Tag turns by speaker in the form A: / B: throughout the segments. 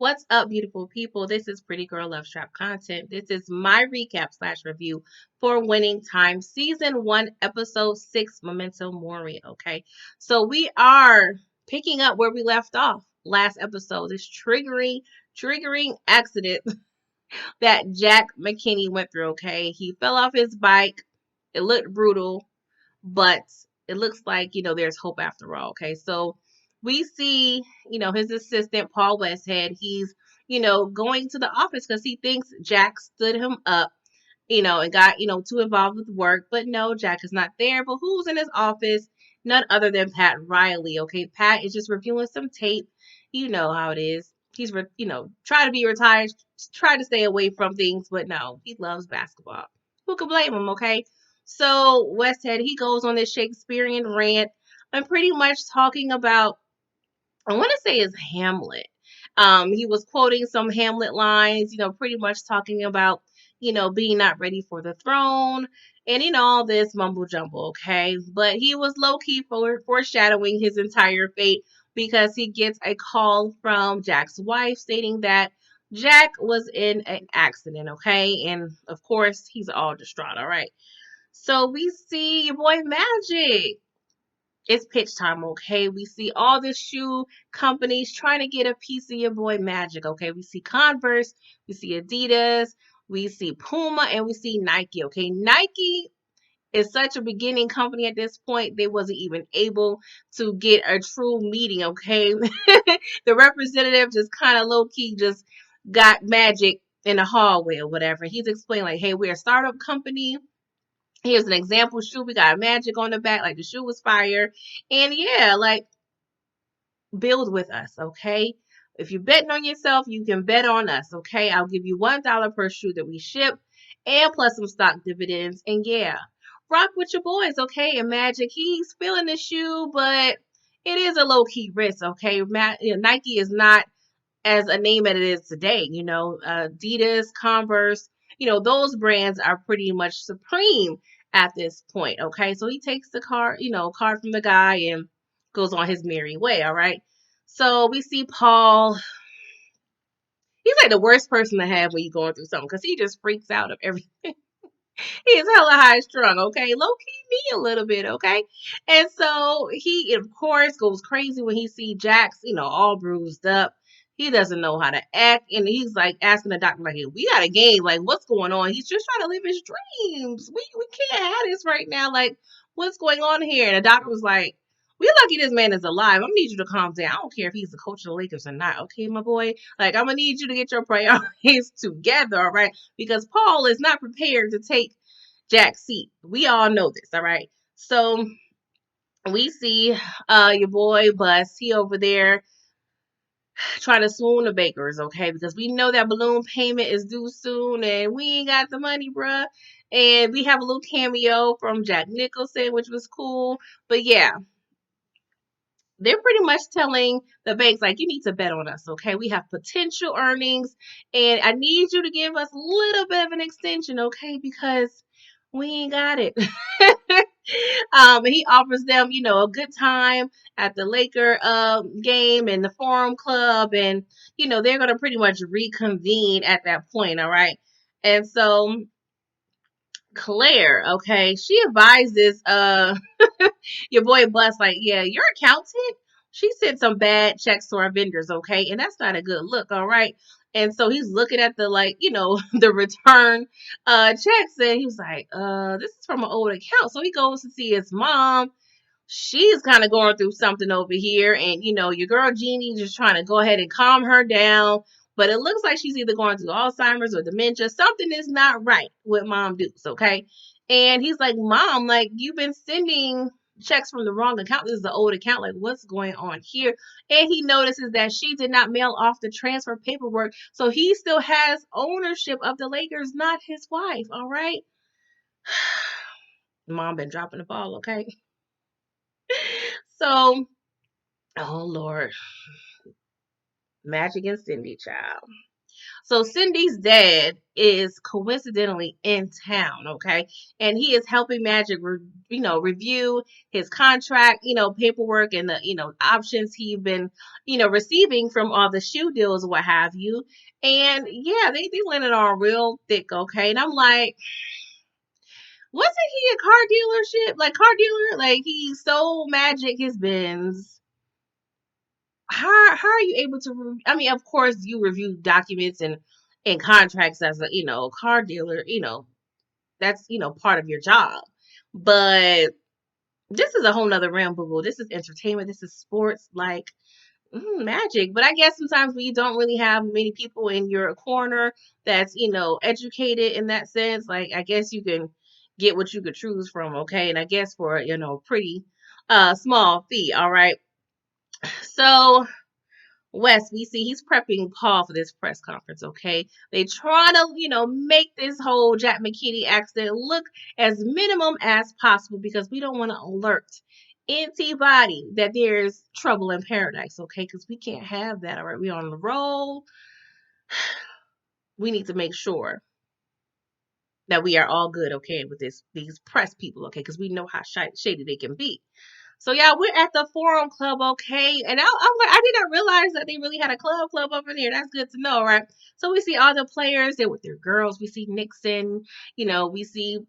A: What's up, beautiful people? This is Pretty Girl Love Trap content. This is my recap slash review for Winning Time Season 1, Episode 6, Memento Mori. Okay, so we are picking up where we left off last episode. This triggering accident that Jack McKinney went through. Okay, he fell off his bike. It looked brutal, but it looks like, there's hope after all. Okay, so we see, his assistant Paul Westhead. He's, going to the office because he thinks Jack stood him up, and got, too involved with work. But no, Jack is not there. But who's in his office? None other than Pat Riley. Okay, Pat is just reviewing some tape. You know how it is. He's, try to be retired, try to stay away from things, but no, he loves basketball. Who could blame him? Okay, so Westhead, he goes on this Shakespearean rant and pretty much talking about, I want to say is Hamlet. He was quoting some Hamlet lines, pretty much talking about, being not ready for the throne and, all this mumble jumble, okay? But he was low key foreshadowing his entire fate because he gets a call from Jack's wife stating that Jack was in an accident, okay? And of course, he's all distraught, all right? So we see your boy Magic. It's pitch time, okay? We see all the shoe companies trying to get a piece of your boy Magic, okay? We see Converse, we see Adidas, we see Puma, and we see Nike, okay? Nike is such a beginning company at this point, they wasn't even able to get a true meeting, okay? The representative just kind of low-key just got Magic in the hallway or whatever. He's explaining like, hey, we're a startup company. Here's an example shoe. We got Magic on the back, like the shoe was fire. And yeah, like build with us, okay? If you're betting on yourself, you can bet on us, okay? I'll give you $1 per shoe that we ship and plus some stock dividends. And yeah, rock with your boys, okay? And Magic, he's feeling the shoe, but it is a low key risk, okay? Nike is not as a name as it is today. Adidas, Converse, those brands are pretty much supreme at this point. Okay, so he takes the card from the guy and goes on his merry way. All right, so we see Paul. He's like the worst person to have when you're going through something because he just freaks out of everything. He's hella high strung, okay? Low key me a little bit, okay? And so he, of course, goes crazy when he sees Jax, all bruised up. He doesn't know how to act. And he's like asking the doctor, like, hey, we got a game. Like, what's going on? He's just trying to live his dreams. We can't have this right now. Like, what's going on here? And the doctor was like, we lucky this man is alive. I'm gonna need you to calm down. I don't care if he's the coach of the Lakers or not. Okay, my boy. Like, I'm gonna need you to get your priorities together, all right? Because Paul is not prepared to take Jack's seat. We all know this, all right? So we see your boy Bus. He over there trying to swoon the bakers, okay? Because we know that balloon payment is due soon and we ain't got the money, bruh. And we have a little cameo from Jack Nicholson, which was cool. But yeah, they're pretty much telling the banks, like, you need to bet on us, okay? We have potential earnings, and I need you to give us a little bit of an extension, okay? Because we ain't got it. He offers them, a good time at the Laker game and the Forum Club, and they're gonna pretty much reconvene at that point, all right? And so Claire, okay, she advises your boy Bus, like, yeah, your accountant, she sent some bad checks to our vendors, okay, and that's not a good look, all right. And so he's looking at the the return checks, and he's like, this is from an old account. So he goes to see his mom. She's kind of going through something over here, and your girl Jeannie just trying to go ahead and calm her down. But it looks like she's either going through Alzheimer's or dementia. Something is not right with Mom Dukes, okay? And he's like, Mom, like, you've been sending checks from the wrong account. This is the old account. Like, what's going on here? And he notices that she did not mail off the transfer paperwork. So he still has ownership of the Lakers, not his wife, all right? Mom been dropping the ball, okay? So, oh Lord, Magic and Cindy, child. So Cindy's dad is coincidentally in town, okay, and he is helping Magic, review his contract, paperwork and the, options he's been, receiving from all the shoe deals, what have you. And yeah, they landed on real thick, okay. And I'm like, wasn't he a car dealership, like car dealer, like he sold Magic his Benz? How are you able to I mean, of course you review documents and contracts as a, car dealer, that's, part of your job. But this is a whole nother realm, boo boo. This is entertainment, this is sports, like Magic. But I guess sometimes when you don't really have many people in your corner that's, educated in that sense, like I guess you can get what you could choose from, okay? And I guess for, pretty small fee, all right. So Wes, we see he's prepping Paul for this press conference, okay? They trying to, make this whole Jack McKinney accident look as minimum as possible because we don't want to alert anybody that there's trouble in paradise, okay? Because we can't have that, all right? We're on the roll. We need to make sure that we are all good, okay, with these press people, okay? Because we know how shady they can be. So yeah, we're at the Forum Club, okay? And I'm like, I did not realize that they really had a club up in here. That's good to know, right? So we see all the players there with their girls. We see Nixon, we see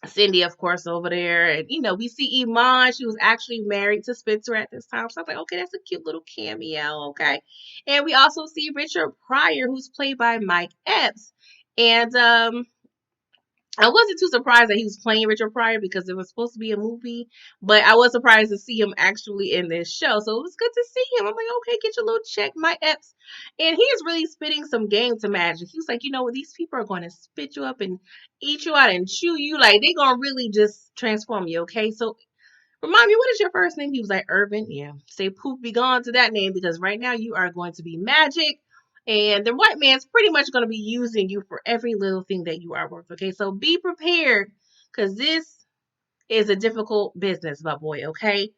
A: Cindy, of course, over there, and we see Iman. She was actually married to Spencer at this time. So I was like, okay, that's a cute little cameo, okay? And we also see Richard Pryor, who's played by Mike Epps, and I wasn't too surprised that he was playing Richard Pryor because it was supposed to be a movie, but I was surprised to see him actually in this show. So it was good to see him. I'm like, okay, get your little check, my Epps. And he is really spitting some game to Magic. He was like, these people are going to spit you up and eat you out and chew you. Like, they're going to really just transform you, okay? So remind me, what is your first name? He was like, Urban. Yeah. Say poop be gone to that name because right now you are going to be Magic. And the white man's pretty much going to be using you for every little thing that you are worth. Okay. So be prepared because this is a difficult business, my boy. Okay.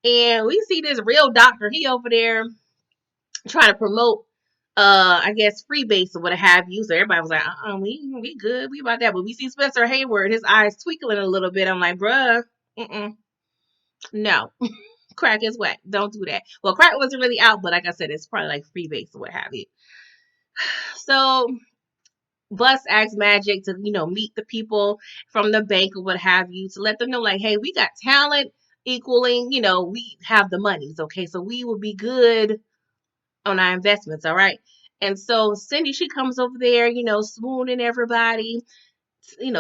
A: And we see this real doctor. He over there trying to promote, I guess, freebase or what have you. So everybody was like, we good. We about that. But we see Spencer Hayward, his eyes twinkling a little bit. I'm like, bruh, no. Crack is whack. Don't do that. Well, crack wasn't really out, but like I said, it's probably like freebase or what have you. So Bus asks Magic to, meet the people from the bank or what have you to let them know, like, hey, we got talent equaling, we have the monies, okay? So we will be good on our investments, all right? And so Cindy, she comes over there, swooning everybody,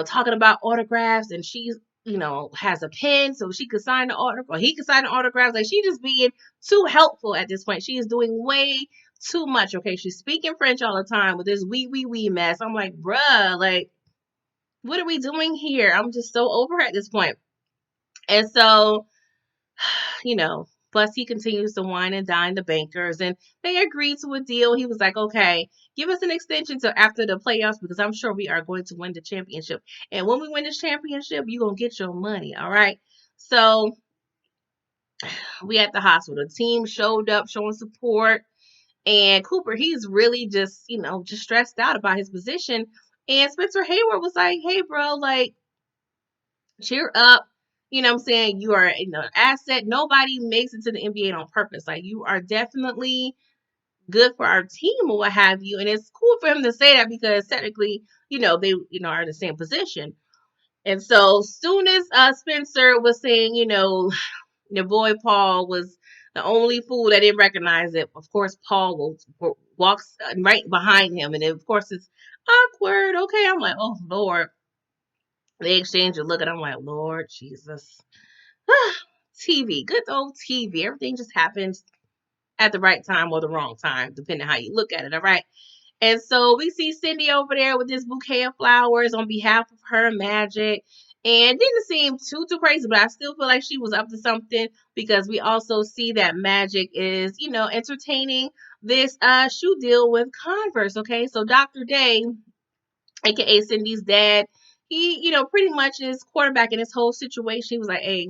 A: talking about autographs, and she's, has a pen so she could sign the autograph, or he could sign the autographs. Like, she just being too helpful at this point. She is doing way too much, okay? She's speaking French all the time with this wee mess. I'm like, bruh, like, what are we doing here? I'm just so over at this point. And so, plus he continues to wine and dine the bankers, and they agreed to a deal. He was like, okay, give us an extension till after the playoffs because I'm sure we are going to win the championship. And when we win this championship, you're going to get your money, all right? So we at the hospital. The team showed up showing support. And Cooper, he's really just, just stressed out about his position. And Spencer Hayward was like, hey, bro, like, cheer up. You know what I'm saying? You are an asset. Nobody makes it to the NBA on purpose. Like, you are definitely good for our team or what have you. And it's cool for him to say that because technically, they, are in the same position. And so soon as Spencer was saying, your boy Paul was the only fool that didn't recognize it, of course, Paul walks right behind him. And then, of course, it's awkward. Okay. I'm like, oh, Lord. They exchange a look, and I'm like, Lord Jesus. TV, good old TV. Everything just happens at the right time or the wrong time, depending how you look at it. All right. And so we see Cindy over there with this bouquet of flowers on behalf of her Magic. And didn't seem too crazy, but I still feel like she was up to something because we also see that Magic is, entertaining this shoe deal with Converse. Okay. So Dr. Day, aka Cindy's dad, he, pretty much is quarterback in this whole situation. He was like, hey,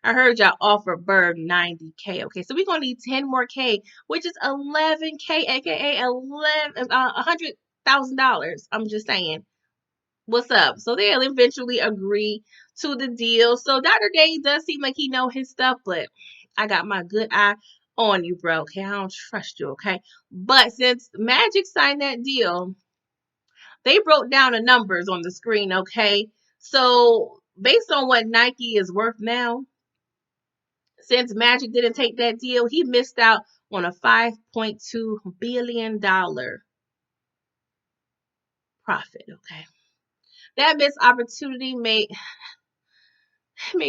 A: I heard y'all offer Bird 90K. Okay, so we're gonna need 10 more K, which is 11K, aka 11 $100,000. I'm just saying, what's up? So they'll eventually agree to the deal. So Dr. Day does seem like he know his stuff, but I got my good eye on you, bro. Okay, I don't trust you. Okay, but since Magic signed that deal, they broke down the numbers on the screen. Okay, so based on what Nike is worth now, since Magic didn't take that deal, he missed out on a $5.2 billion profit. Okay. That missed opportunity made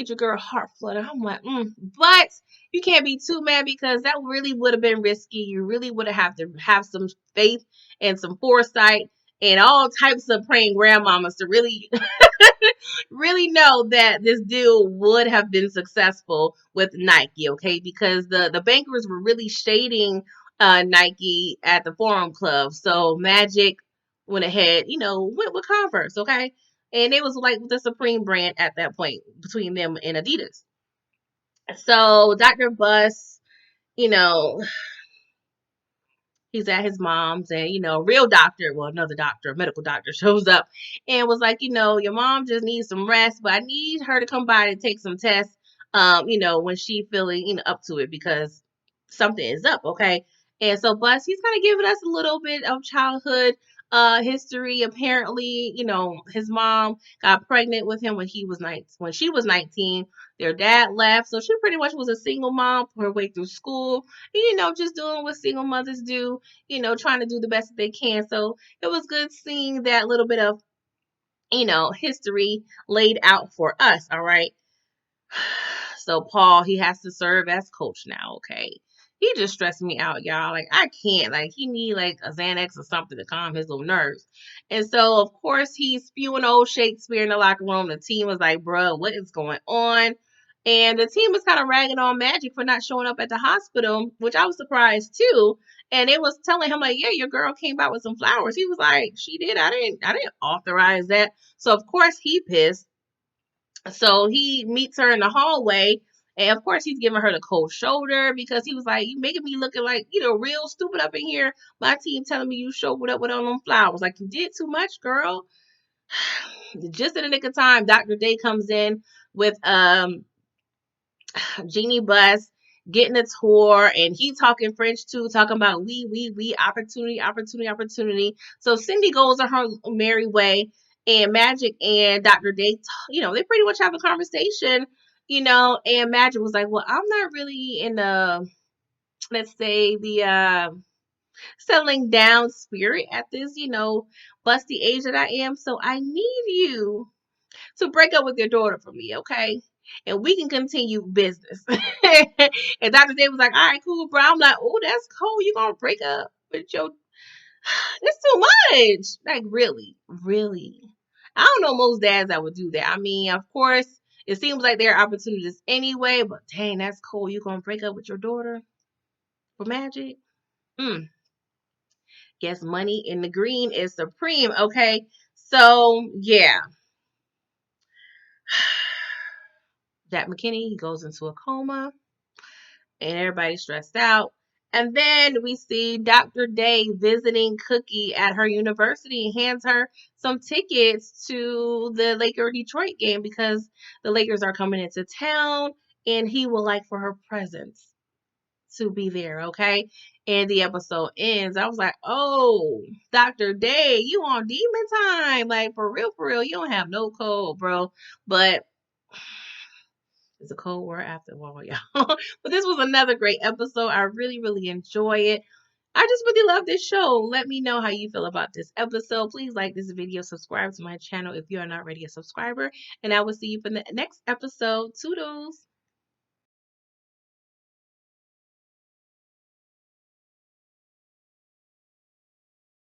A: your girl heart flutter. I'm like, but you can't be too mad because that really would have been risky. You really would have to have some faith and some foresight and all types of praying grandmamas to really really know that this deal would have been successful with Nike, okay? Because the bankers were really shading Nike at the Forum Club. So Magic went ahead, went with Converse, okay? And it was like the supreme brand at that point between them and Adidas. So Dr. Buss, you know, he's at his mom's and, real doctor, well, another doctor, a medical doctor shows up and was like, your mom just needs some rest, but I need her to come by and take some tests, when she feeling, up to it because something is up. Okay. And so Bus, he's kind of giving us a little bit of childhood history. Apparently, his mom got pregnant with him when she was 19. Their dad left, so she pretty much was a single mom her way through school. Just doing what single mothers do, trying to do the best that they can. So it was good seeing that little bit of, history laid out for us. All right. So Paul, he has to serve as coach now, okay? He just stressed me out, y'all. Like, I can't. Like, he need like a Xanax or something to calm his little nerves. And so, of course, he's spewing old Shakespeare in the locker room. The team was like, bruh, what is going on? And the team was kind of ragging on Magic for not showing up at the hospital, which I was surprised too. And it was telling him like, yeah, your girl came out with some flowers. He was like, she did. I didn't authorize that. So of course he pissed. So he meets her in the hallway, and of course he's giving her the cold shoulder because he was like, "You making me looking like real stupid up in here. My team telling me you showed up with all them flowers. Like you did too much, girl." Just in the nick of time, Dr. Day comes in with Jeannie Bus getting a tour, and he talking French too, talking about we opportunity, opportunity, opportunity. So Cindy goes on her merry way, and Magic and Dr. Day, they pretty much have a conversation, and Magic was like, well, I'm not really in the, let's say, the settling down spirit at this, busty age that I am. So I need you to break up with your daughter for me, okay? And we can continue business. And Dr. Day was like, all right, cool, bro. I'm like, oh, that's cool. You gonna break up with your that's too much. Like, really, really. I don't know most dads that would do that. I mean, of course, it seems like there are opportunities anyway, but dang, that's cool. You gonna break up with your daughter for Magic? Mm. Guess money in the green is supreme, okay? So yeah. Jack McKinney, he goes into a coma and everybody's stressed out. And then we see Dr. Day visiting Cookie at her university and hands her some tickets to the Laker Detroit game because the Lakers are coming into town and he would like for her presence to be there, okay? And the episode ends. I was like, oh, Dr. Day, you on demon time. Like, for real, you don't have no cold, bro. But it's a cold war after all, y'all. But this was another great episode. I really, really enjoy it. I just really love this show. Let me know how you feel about this episode. Please like this video, subscribe to my channel if you are not already a subscriber, and I will see you for the next episode. Toodles.